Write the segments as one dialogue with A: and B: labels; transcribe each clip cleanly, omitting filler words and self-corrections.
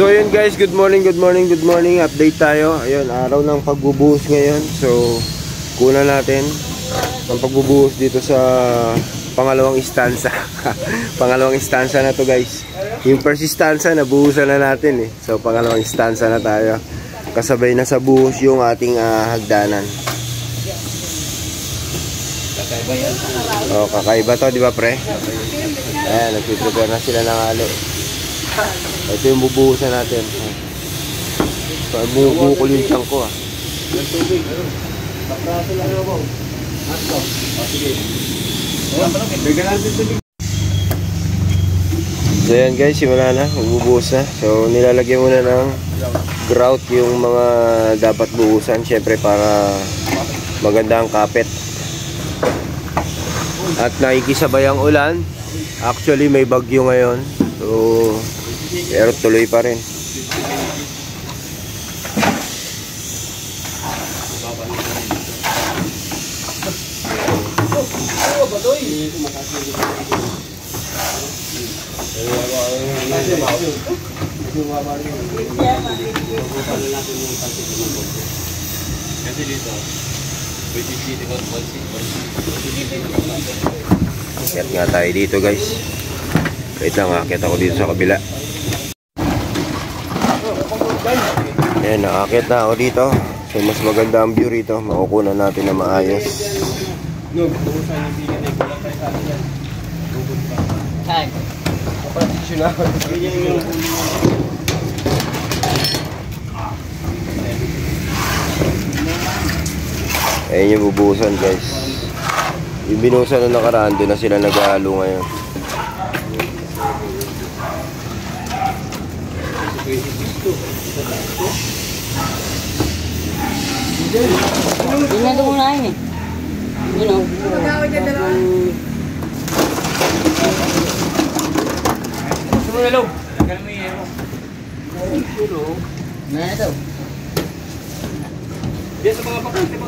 A: So ayun guys, good morning. Update tayo. Ayun, araw ng pagbubuhos ngayon. So kunan natin ang pagbubuhos dito sa pangalawang istansa. Pangalawang istansa na to guys. Yung first istansa nabuhusan na natin eh. So pangalawang istansa na tayo. Kasabay na sa buhos yung ating hagdanan.
B: Kakaiba yan.
A: Oh, kakaiba to, di ba pre? Ayan, nagpiprepare na sila ng halo. Ito yung bubuhusan natin. Bumubukol yung tiyan ko ah. So yan guys, simula na, bubuhos na. So nilalagyan muna ng grout yung mga dapat buhusan. Siyempre para maganda ang kapit. At nakikisabay ang ulan. Actually may bagyo ngayon. So pero tuloy pa rin.
B: Kasi dito,
A: Akyat nga tayo dito guys. Wait lang, akyat ako dito sa kabila. Ayan, nakakyat na ako dito. So mas maganda ang view rito. Makukunan natin na maayos. Ayan yung bubuhusan guys. Yung binuhusan na nakaraan, doon na sila naghahalo ngayon.
C: Tingnan ito muna yun eh. Yun o.
B: gusto mo na loob. Nagkaroon mo yung hero.
C: Na ito.
B: Diyan sa mga bakante.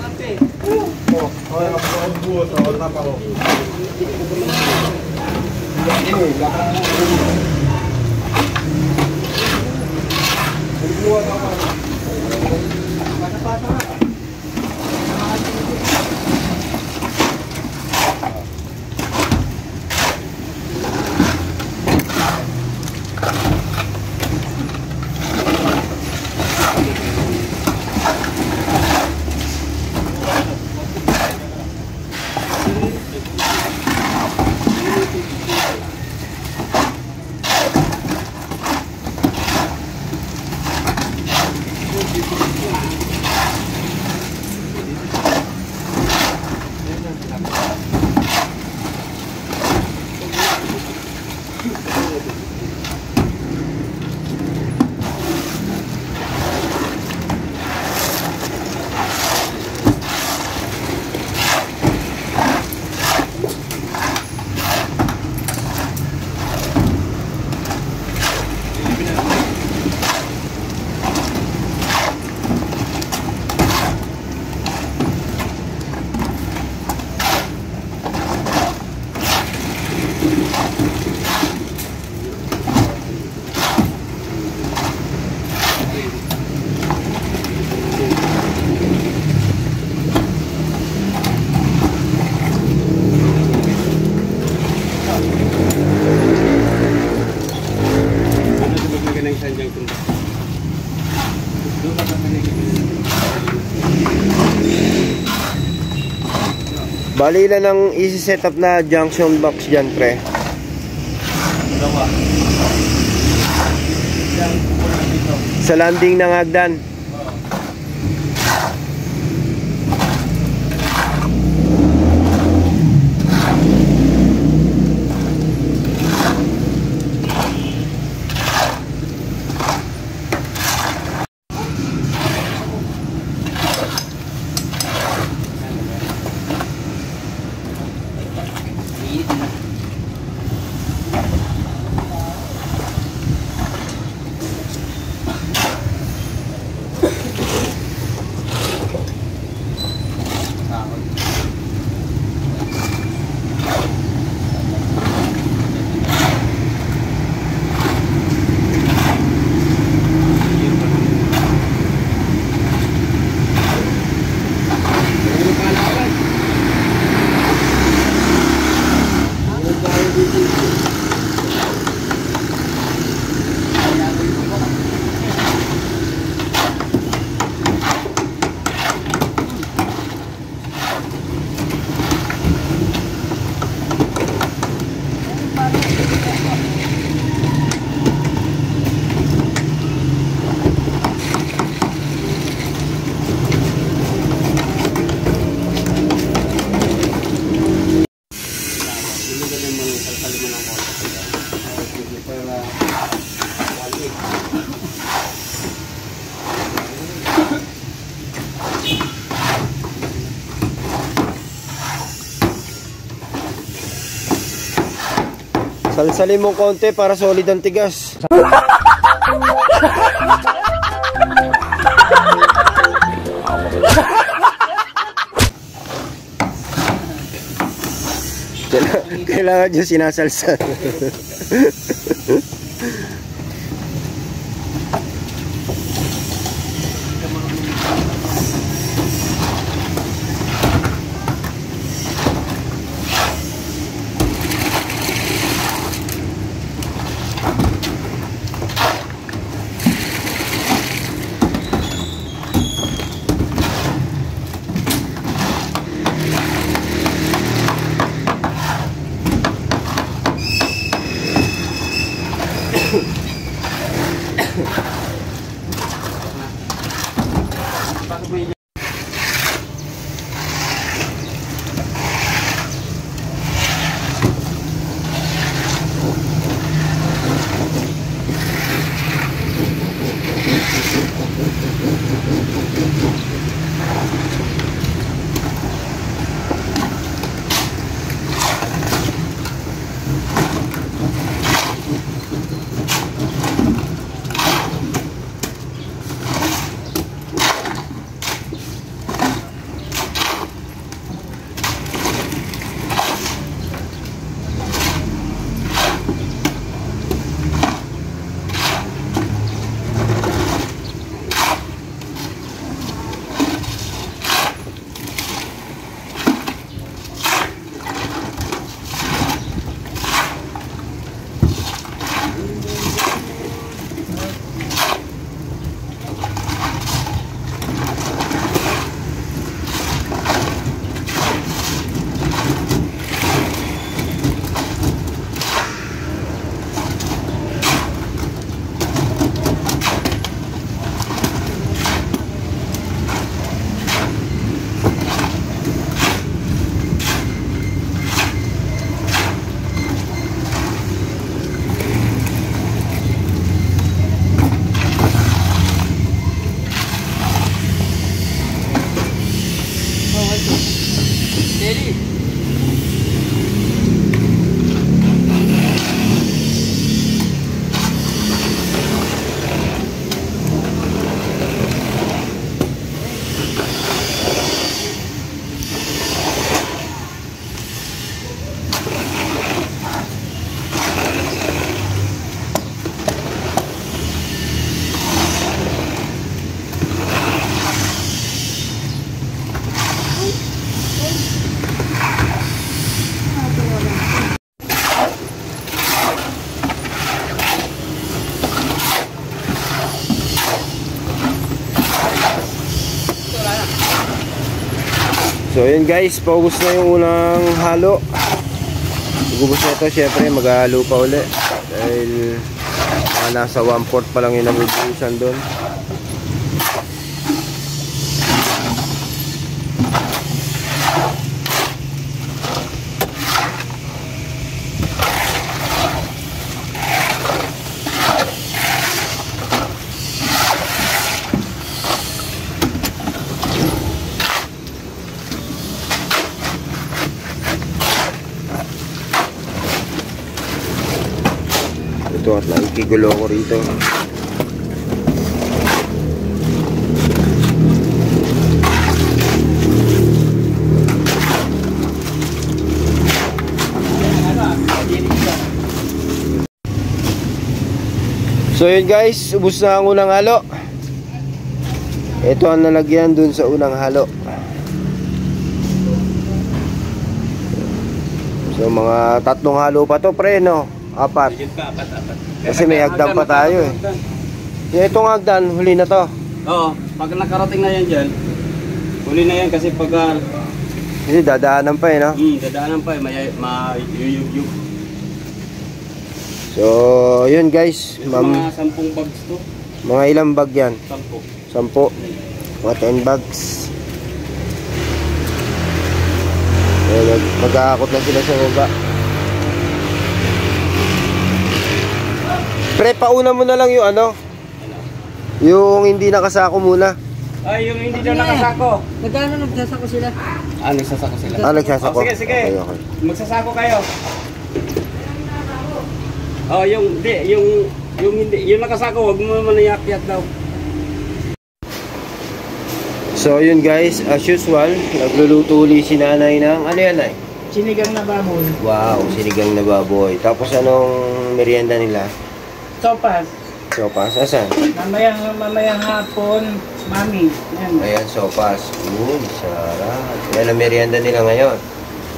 A: Bali ilan ang isi-set up na junction box dyan pre? Sa landing ng hagdan.
C: ganun mo, salsalin mo ng konti. Para walik.
A: Salsalin mo konti para solid ang tigas. Kailangan nyo sinasalsal. So yun guys, paubos na yung unang halo. Pag-ubos na ito, syempre maghahalo pa uli. Dahil nasa 1/4 pa lang yung nabubusan doon. Ito at nakikigulo ko rito. So yun guys, ubos na ang unang halo. Ito ang nalagyan dun sa unang halo. So mga 3 halo pa to pre, no? 4. Kasi may hagdan pa tayo eh. Itong hagdan, huli na to.
C: Oo, pag nakarating na yan dyan, huli na yan kasi pag...
A: Kasi dadaanan pa eh, no?
C: Dadaanan pa eh, mayuyug-yug.
A: So, yun guys.
C: Mga 10 bags to.
A: Mga ilang bag yan?
C: 10.
A: 10. Mga 10 bags. So, mag-aakot na sila sa baba. Pre, pauna mo na lang yung ano? Yung hindi nakasako muna.
B: Ay, yung hindi daw nakasako.
C: Nagkano nagsasako sila?
B: Nagsasako sila.
A: Nagsasako.
B: Oh, sige, sige.
A: Okay.
B: Magsasako kayo. Oh, yung hindi, yung nakasako, wag mo naman iyakyat daw.
A: So yun guys, as usual, nagluluto uli si nanay ng ano yan ay?
C: Sinigang na baboy.
A: Wow, sinigang na baboy. Tapos anong merienda nila?
C: Sopas.
A: Sopas, asan?
C: Mamayang hapon, mami. Yan.
A: Ayan, sopas. Sarap. Yan ang merienda nila ngayon.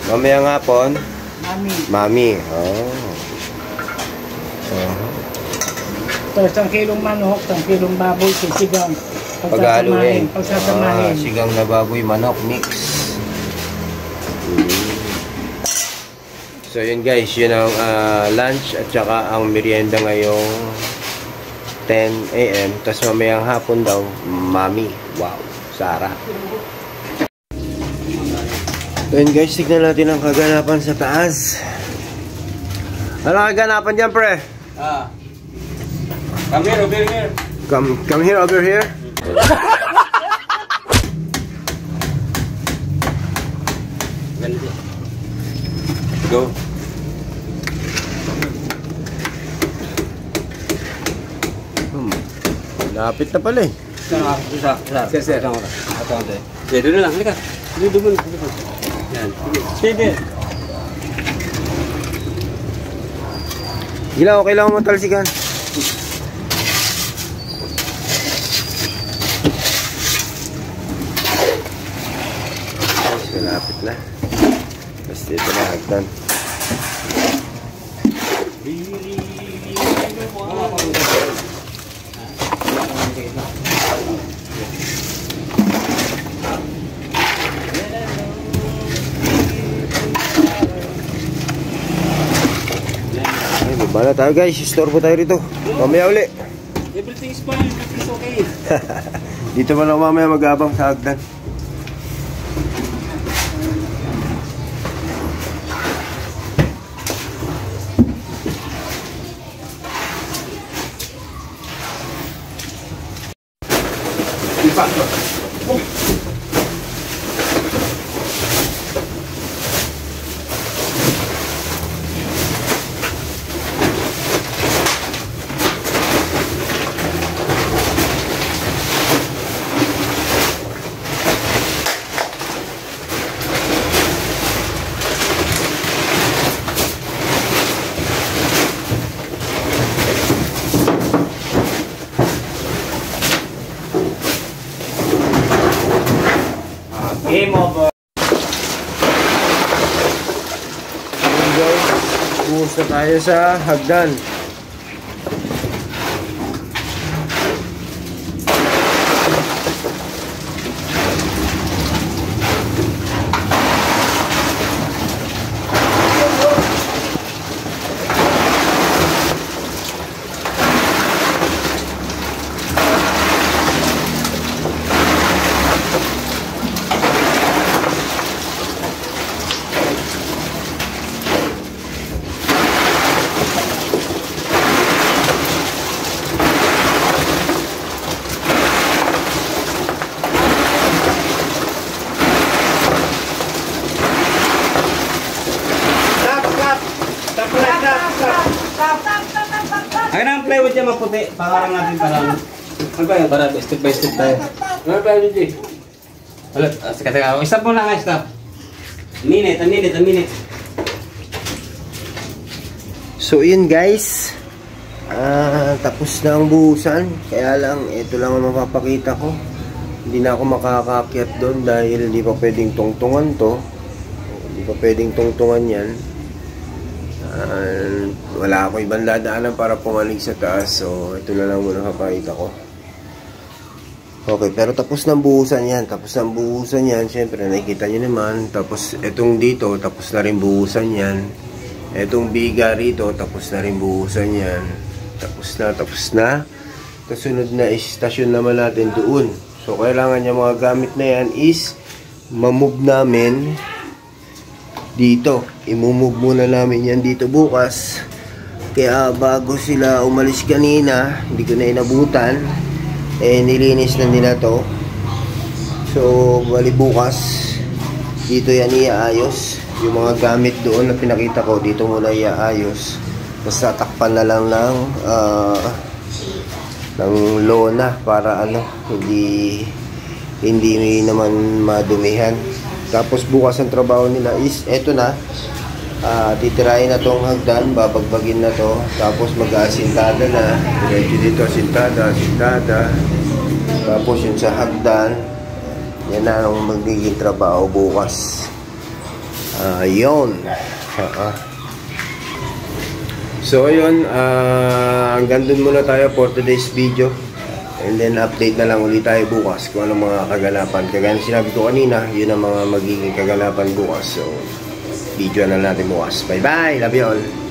A: Mamayang hapon,
C: Mami.
A: mami. Oh.
C: Tapos 1 kilong manok, 1 kilong baboy, sisigang.
A: Pag-haluin.
C: Pagsasamahin.
A: Sigang na baboy, manok, mix. So yun guys, yun ang lunch at saka ang merienda ngayong 10 AM. Tapos mamayang hapon daw, mami. Wow, sarap. So yun guys, tignan natin ang kaganapan sa taas. Ano kaganapan dyan, pre?
B: Come here, over here.
A: Come here, over here.
B: Go.
A: Lapit na pala eh.
B: Sir. Doon na lang, halika. Doon. Yan. Sige.
A: Gila, okay lang mo talsikan. Malapit na. Tapos dito na hagdan. Ay, baba na tayo guys. Istorbo tayo rito. Mamaya uli.
B: Everything is fine. Everything is okay.
A: Dito man ako mamaya mag-abang sa hagdan.
B: Game over.
A: Buhos na tayo sa hagdan.
B: Akin ang plywood niya maputi. Pangarang natin parang. Ano ba yun? Para step by step tayo. Ano plywood niya? Wala. Teka. Stop muna nga. Stop. A minute.
A: So yun guys, tapos na ang buhusan. Kaya lang, ito lang ang mapapakita ko. Hindi na ako makakaakyat doon dahil hindi pa pwedeng tungtungan to. Hindi pa pwedeng tungtungan yan. Wala ako ibang dadaanan para pumalig sa taas. So ito na lang muna papakita ko. Okay, pero tapos ng buhusan yan. Siyempre nakikita nyo naman. Tapos itong dito, tapos na rin buhusan yan. Itong biga rito, tapos na rin buhusan yan. Tapos na. Kasunod na istasyon naman natin doon. So kailangan yung mga gamit na yan is mamove namin dito. I-move muna namin yan dito bukas Kaya bago sila umalis kanina, hindi ko na inabutan, nilinis na nila to. So bali bukas dito yan iaayos. Yung mga gamit doon na pinakita ko, dito muna iaayos. Basta takpan na lang ng lona para hindi naman madumihan. Tapos bukas ang trabaho nila is eto na, titirahin na tong hagdan, babagbagin na to, tapos mag-asintada na diretso dito, asintada. Tapos yun sa hagdan, yan na ang magiging trabaho bukas. Yun. So ayun, hanggang dun muna tayo for today's video. And then update na lang ulit tayo bukas kung anong mga kaganapan. Kagaya sinabi ko kanina, yun ang mga magiging kaganapan bukas. So video na natin bukas. Bye bye, love you all.